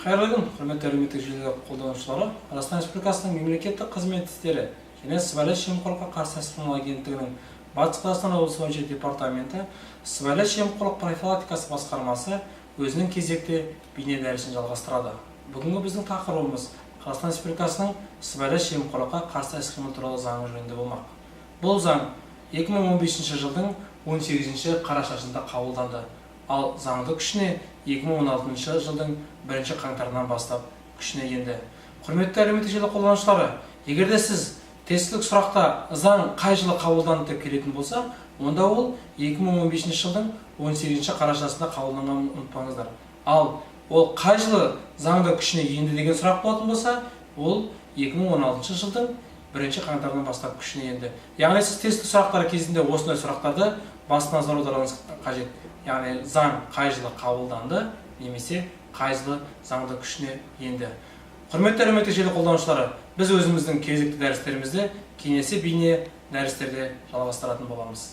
Қайырлы күн, құрметті әлеуметтік желі қолданушылары. Қазақстан Республикасының мемлекеттік қызмет істері және сыбайлас жемқорлыққа қарсы іс-қимыл агенттігінің Батыс Қазақстан облысы бойынша департаменті сыбайлас жемқорлық профилактикасы басқармасы өзінің кезекте бейне дәрісін жалғастырады. Бүгінгі біздің тақырыбымыз Қазақстан Республикасының сыбайлас жемқорлыққа қарсы іс-қимыл туралы заңы жөнінде болмақ. Бұл заң 2015 жылдың 18 қарашасында қабылданды. Ал заңды күшіне 2016 жылдың 1 қаңтарынан бастап күшіне енді. Құрметті әлеуметтік желі қолданушылары, егер де сіз тестілік сұрақта заң қай жылы қабылданды деп келетін болса, онда ол 2015 жылдың 18 қарашасында қабылданғанын ұмытпаңыздар. Ал ол қай жылы заңды күшіне енді деген сұрақ болатын болса, ол 2016 жылдың 1 қаңтарынан бастап күшіне енді. Яғни сіз тестілік сұрақтар кезінде осындай сұрақтарды басты назар аударуыңыз қажет. Яғни заң қай жылы қабылданды, немесе қай жылы заңды күшіне енді. Құрметті әлеуметтік желі қолданушылары, біз өзіміздің кезекті дәрістерімізді келесі бейне дәрістерде жалғастыратын боламыз.